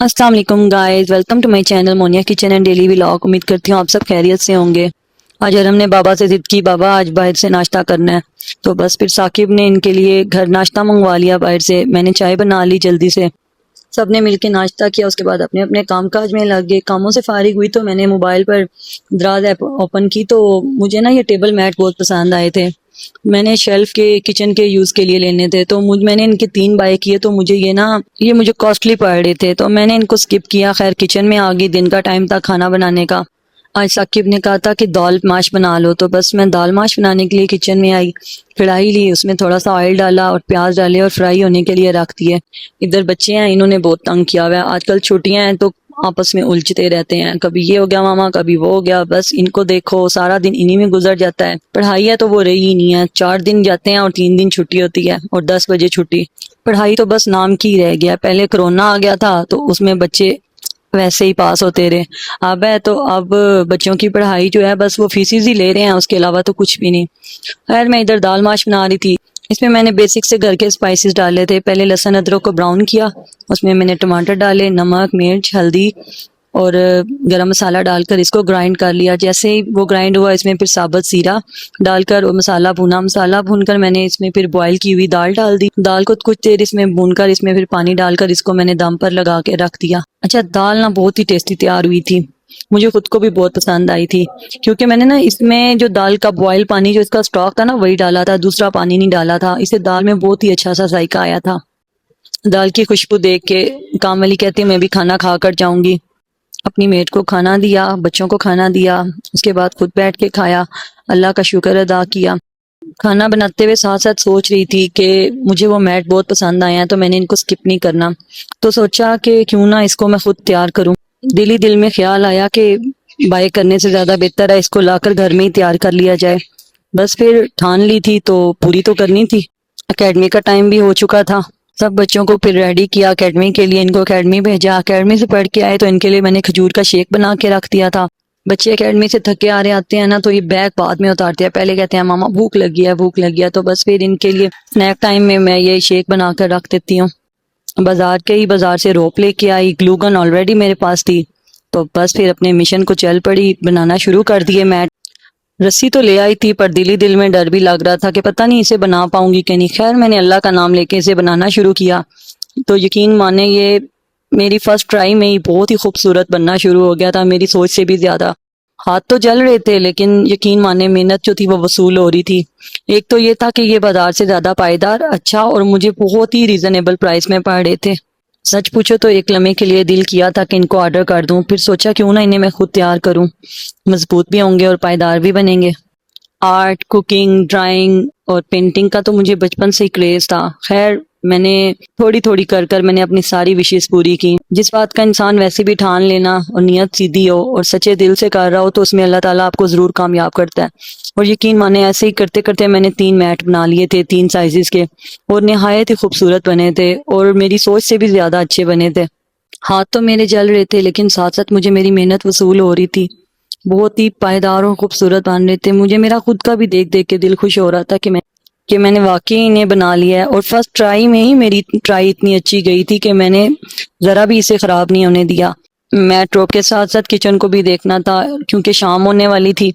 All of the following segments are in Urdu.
السلام علیکم guys, welcome to my channel Monia kitchen and daily vlog. امید کرتی ہوں آپ سب خیریت سے ہوں گے۔ آج ہم نے بابا سے ضد کی، بابا آج باہر سے ناشتہ کرنا ہے، تو بس پھر ثاقب نے ان کے لیے گھر ناشتہ منگوا لیا باہر سے۔ میں نے چائے بنا لی جلدی سے، سب نے مل کے ناشتہ کیا، اس کے بعد اپنے اپنے کام کاج میں لگ گئے۔ کاموں سے فارغ ہوئی تو میں نے موبائل پر دراز ایپ اوپن کی، تو مجھے نا یہ ٹیبل میٹ بہت پسند آئے تھے۔ میں نے شیلف کے کچن کے یوز کے لیے لینے تھے، تو میں نے ان کے 3 بائی کیے، تو مجھے یہ مجھے کاسٹلی پڑ رہے تھے، تو میں نے ان کو سکپ کیا۔ خیر کچن میں آ گئی، دن کا ٹائم تھا کھانا بنانے کا۔ آج ثاقب نے کہا تھا کہ دال ماش بنا لو، تو بس میں دال ماش بنانے کے لیے کچن میں آئی۔ کڑھائی لی، اس میں تھوڑا سا آئل ڈالا اور پیاز ڈالے اور فرائی ہونے کے لیے رکھ دیے۔ ادھر بچے ہیں، انہوں نے بہت تنگ کیا ہوا ہے، آج کل چھٹیاں ہیں تو آپس میں الجھتے رہتے ہیں، کبھی یہ ہو گیا ماما، کبھی وہ ہو گیا، بس ان کو دیکھو سارا دن انہی میں گزر جاتا ہے۔ پڑھائی ہے تو وہ رہی ہی نہیں ہے، 4 دن جاتے ہیں اور 3 دن چھٹی ہوتی ہے اور 10 بجے چھٹی۔ پڑھائی تو بس نام کی رہ گیا، پہلے کرونا آ گیا تھا تو اس میں بچے ویسے ہی پاس ہوتے رہے، اب ہے تو اب بچوں کی پڑھائی جو ہے بس وہ فیسز ہی لے رہے ہیں، اس کے علاوہ تو کچھ بھی نہیں۔ خیر میں ادھر دال ماش بنا رہی تھی، اس میں نے بیسک سے گھر کے سپائسز ڈالے تھے۔ پہلے لہسن ادرک کو براؤن کیا، اس میں نے ٹماٹر ڈالے، نمک مرچ ہلدی اور گرم مسالہ ڈال کر اس کو گرائنڈ کر لیا۔ جیسے ہی وہ گرائنڈ ہوا، اس میں پھر ثابت زیرہ ڈال کر وہ مسالہ بھونا، مسالہ بھون کر میں نے اس میں پھر بوائل کی ہوئی دال ڈال دی۔ دال کو کچھ دیر اس میں بھون کر اس میں پھر پانی ڈال کر اس کو میں نے دم پر لگا کے رکھ دیا۔ اچھا دال نا بہت ہی ٹیسٹی تیار ہوئی تھی، مجھے خود کو بھی بہت پسند آئی تھی، کیونکہ میں نے نا اس میں جو دال کا بوائل پانی جو اس کا سٹاک تھا نا وہی ڈالا تھا، دوسرا پانی نہیں ڈالا تھا، اسے دال میں بہت ہی اچھا سا ذائقہ آیا تھا۔ دال کی خوشبو دیکھ کے کام والی کہتی ہے میں بھی کھانا کھا کر جاؤں گی۔ اپنی میٹ کو کھانا دیا، بچوں کو کھانا دیا، اس کے بعد خود بیٹھ کے کھایا، اللہ کا شکر ادا کیا۔ کھانا بناتے ہوئے ساتھ ساتھ سوچ رہی تھی کہ مجھے وہ میٹ بہت پسند آیا ہے تو میں نے ان کو سکپ نہیں کرنا، تو سوچا کہ کیوں نہ اس کو میں خود تیار کروں۔ دل ہی دل میں خیال آیا کہ بائی کرنے سے زیادہ بہتر ہے اس کو لا کر گھر میں ہی تیار کر لیا جائے۔ بس پھر ٹھان لی تھی تو پوری تو کرنی تھی، اکیڈمی کا ٹائم بھی ہو چکا تھا۔ سب بچوں کو پھر ریڈی کیا اکیڈمی کے لیے، ان کو اکیڈمی بھیجا۔ اکیڈمی سے پڑھ کے آئے تو ان کے لیے میں نے کھجور کا شیک بنا کے رکھ دیا تھا۔ بچے اکیڈمی سے تھکے آ رہے آتے ہیں نا تو یہ بیگ بعد میں اتارتے ہیں، پہلے کہتے ہیں ماما بھوک لگی ہے بھوک لگی ہے، تو بس پھر ان کے لیے اسنیک ٹائم میں یہ شیک بنا کر رکھ دیتی ہوں۔ بازار سے روپ لے کے آئی، گلوگن آلریڈی میرے پاس تھی، تو بس پھر اپنے مشن کو چل پڑی، بنانا شروع کر دیے میٹ۔ رسی تو لے آئی تھی پر دل ہی دل میں ڈر بھی لگ رہا تھا کہ پتہ نہیں اسے بنا پاؤں گی کہ نہیں۔ خیر میں نے اللہ کا نام لے کے اسے بنانا شروع کیا، تو یقین مانے یہ میری فرسٹ ٹرائی میں ہی بہت ہی خوبصورت بننا شروع ہو گیا تھا، میری سوچ سے بھی زیادہ۔ ہاتھ تو جل رہے تھے لیکن یقین مانے محنت جو تھی وہ وصول ہو رہی تھی۔ ایک تو یہ تھا کہ یہ بازار سے زیادہ پائیدار، اچھا اور مجھے بہت ہی ریزنیبل پرائس میں پڑ رہے تھے۔ سچ پوچھو تو ایک لمحے کے لیے دل کیا تھا کہ ان کو آرڈر کر دوں، پھر سوچا کیوں نہ انہیں میں خود تیار کروں، مضبوط بھی ہوں گے اور پائیدار بھی بنیں گے۔ آرٹ، کوکنگ، ڈرائنگ اور پینٹنگ کا تو مجھے بچپن سے ہی کریز تھا۔ خیر میں نے تھوڑی تھوڑی کر میں نے اپنی ساری وشز پوری کی۔ جس بات کا انسان ویسے بھی ٹھان لینا اور نیت سیدھی ہو اور سچے دل سے کر رہا ہو تو اس میں اللہ تعالیٰ آپ کو ضرور کامیاب کرتا ہے۔ اور یقین مانے ایسے ہی کرتے کرتے میں نے 3 میٹ بنا لیے تھے، 3 سائزز کے، اور نہایت ہی خوبصورت بنے تھے اور میری سوچ سے بھی زیادہ اچھے بنے تھے۔ ہاتھ تو میرے جل رہے تھے لیکن ساتھ ساتھ مجھے میری محنت وصول ہو رہی تھی، بہت ہی پائیدار اور خوبصورت بن رہے تھے۔ مجھے میرا خود کا بھی دیکھ دیکھ کے دل خوش ہو رہا تھا کہ میں نے واقعی انہیں بنا لیا ہے، اور فرسٹ ٹرائی میں ہی میری ٹرائی اتنی اچھی گئی تھی کہ میں نے ذرا بھی اسے خراب نہیں ہونے دیا۔ میٹ روپ کے ساتھ ساتھ کچن کو بھی دیکھنا تھا کیونکہ شام ہونے والی تھی،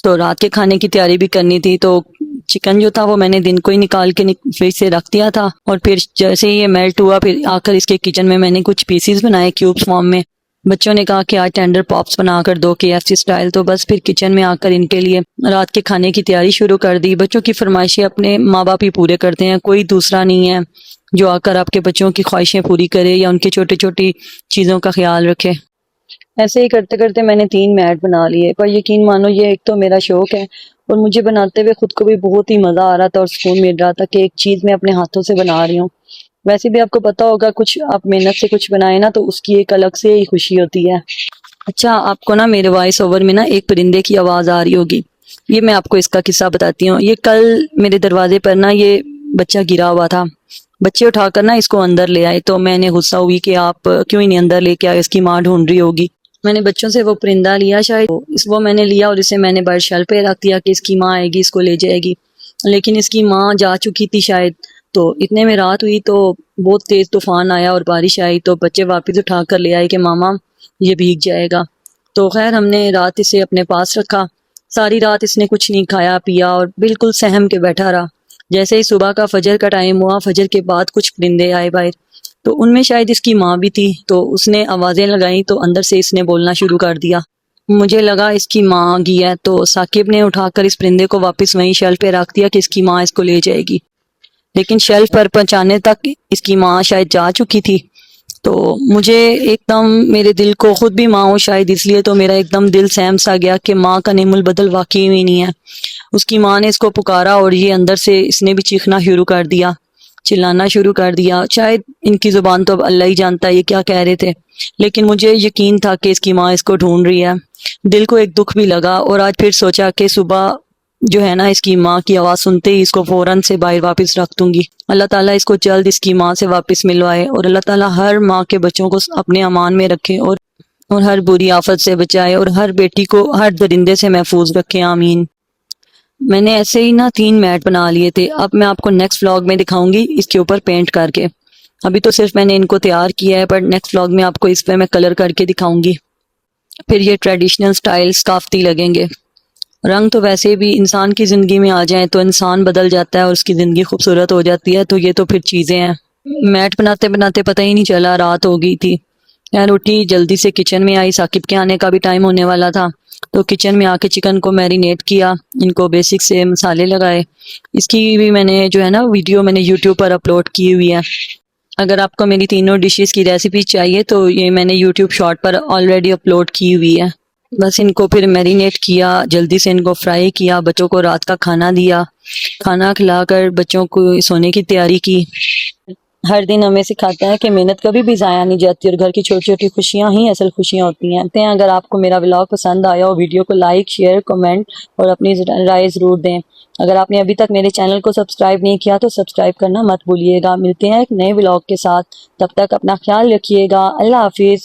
تو رات کے کھانے کی تیاری بھی کرنی تھی۔ تو چکن جو تھا وہ میں نے دن کو ہی نکال کے فریج سے رکھ دیا تھا، اور پھر جیسے ہی یہ میلٹ ہوا پھر آ کر اس کے کچن میں نے کچھ پیسز بنائے کیوبس فارم میں۔ بچوں نے کہا کہ آج ٹینڈر پاپس بنا کر دو KFC سٹائل، تو بس پھر کچن میں آ کر ان کے لیے رات کے کھانے کی تیاری شروع کر دی۔ بچوں کی فرمائشیں اپنے ماں باپ ہی پورے کرتے ہیں، کوئی دوسرا نہیں ہے جو آ کر آپ کے بچوں کی خواہشیں پوری کرے یا ان کی چھوٹی چھوٹی چیزوں کا خیال رکھے۔ ایسے ہی کرتے کرتے میں نے 3 میٹ بنا لیے، پر یقین مانو یہ ایک تو میرا شوق ہے اور مجھے بناتے ہوئے خود کو بھی بہت ہی مزہ آ رہا تھا اور سکون مل رہا تھا کہ ایک چیز میں اپنے ہاتھوں سے بنا رہی ہوں۔ ویسے بھی آپ کو پتا ہوگا کچھ آپ محنت سے کچھ بنائے نا تو اس کی ایک الگ سے ہی خوشی ہوتی ہے۔ اچھا آپ کو نا میرے وائس اوور میں نا ایک پرندے کی آواز آ رہی ہوگی، یہ میں آپ کو اس کا قصہ بتاتی ہوں۔ یہ کل میرے دروازے پر نا یہ بچہ گرا ہوا تھا، بچے اٹھا کر نا اس کو اندر لے آئے، تو میں نے غصہ ہوئی کہ آپ کیوں انہیں اندر لے کے آئے، اس کی ماں ڈھونڈ رہی ہوگی۔ میں نے بچوں سے وہ پرندہ لیا، شاید وہ میں نے لیا اور اسے میں نے باہر شیلف پہ رکھ دیا کہ اس کی ماں آئے گی اس کو لے جائے گی، لیکن اس کی ماں جا چکی تھی شاید، تو اتنے میں رات ہوئی تو بہت تیز طوفان آیا اور بارش آئی، تو بچے واپس اٹھا کر لے آئے کہ ماما یہ بھیگ جائے گا۔ تو خیر ہم نے رات اسے اپنے پاس رکھا، ساری رات اس نے کچھ نہیں کھایا پیا اور بالکل سہم کے بیٹھا رہا۔ جیسے ہی صبح کا فجر کا ٹائم ہوا، فجر کے بعد کچھ پرندے آئے باہر، تو ان میں شاید اس کی ماں بھی تھی، تو اس نے آوازیں لگائیں تو اندر سے اس نے بولنا شروع کر دیا۔ مجھے لگا اس کی ماں آ گئی ہے، تو ثاقب نے اٹھا کر اس پرندے کو واپس وہیں شیلف پہ رکھ دیا کہ اس کی ماں اس کو لے جائے گی، لیکن شیلف پر پہنچانے تک اس کی ماں شاید جا چکی تھی۔ تو مجھے ایک دم میرے دل کو، خود بھی ماں ہوں شاید اس لیے، تو میرا ایک دم دل سہم سا گیا کہ ماں کا نعم البدل واقعی میں نہیں ہے۔ اس کی ماں نے اس کو پکارا اور یہ اندر سے اس نے بھی چیخنا شروع کر دیا، چلانا شروع کر دیا۔ شاید ان کی زبان تو اب اللہ ہی جانتا ہے یہ کیا کہہ رہے تھے، لیکن مجھے یقین تھا کہ اس کی ماں اس کو ڈھونڈ رہی ہے۔ دل کو ایک دکھ بھی لگا، اور آج پھر سوچا کہ صبح جو ہے نا اس کی ماں کی آواز سنتے ہی اس کو فوراً سے باہر واپس رکھ دوں گی۔ اللہ تعالیٰ اس کو جلد اس کی ماں سے واپس ملوائے، اور اللہ تعالیٰ ہر ماں کے بچوں کو اپنے امان میں رکھے، اور ہر بری آفت سے بچائے، اور ہر بیٹی کو ہر درندے سے محفوظ رکھے، آمین۔ میں نے ایسے ہی نا 3 میٹ بنا لیے تھے، اب میں آپ کو نیکسٹ ولاگ میں دکھاؤں گی اس کے اوپر پینٹ کر کے۔ ابھی تو صرف میں نے ان کو تیار کیا ہے، پر نیکسٹ ولاگ میں آپ کو اس پہ میں کلر کر کے دکھاؤں گی، پھر یہ ٹریڈیشنل سٹائل ثقافتی لگیں گے۔ رنگ تو ویسے بھی انسان کی زندگی میں آ جائیں تو انسان بدل جاتا ہے اور اس کی زندگی خوبصورت ہو جاتی ہے، تو یہ تو پھر چیزیں ہیں۔ میٹ بناتے بناتے پتہ ہی نہیں چلا رات ہو گئی تھی۔ خیر اٹھی جلدی سے کچن میں آئی، ثاقب کے آنے کا بھی ٹائم ہونے والا تھا، تو کچن میں آ کے چکن کو میرینیٹ کیا، ان کو بیسک سے مسالے لگائے۔ اس کی بھی میں نے جو ہے نا ویڈیو میں نے یوٹیوب پر اپلوڈ کی ہوئی ہے، اگر آپ کو میری تینوں ڈشز کی ریسیپی چاہیے تو یہ میں نے یوٹیوب شارٹ پر آلریڈی اپلوڈ کی ہوئی ہے۔ بس ان کو پھر میرینیٹ کیا، جلدی سے ان کو فرائی کیا، بچوں کو رات کا کھانا دیا، کھانا کھلا کر بچوں کو سونے کی تیاری کی۔ ہر دن ہمیں سکھاتا ہے کہ محنت کبھی بھی ضائع نہیں جاتی، اور گھر کی چھوٹی چھوٹی خوشیاں ہی اصل خوشیاں ہوتی ہیں۔ اگر آپ کو میرا ولاگ پسند آیا ہو، ویڈیو کو لائک، شیئر، کمنٹ اور اپنی رائے ضرور دیں۔ اگر آپ نے ابھی تک میرے چینل کو سبسکرائب نہیں کیا تو سبسکرائب کرنا مت بھولیے گا۔ ملتے ہیں ایک نئے ولاگ کے ساتھ، تب تک اپنا خیال رکھیے گا۔ اللہ حافظ۔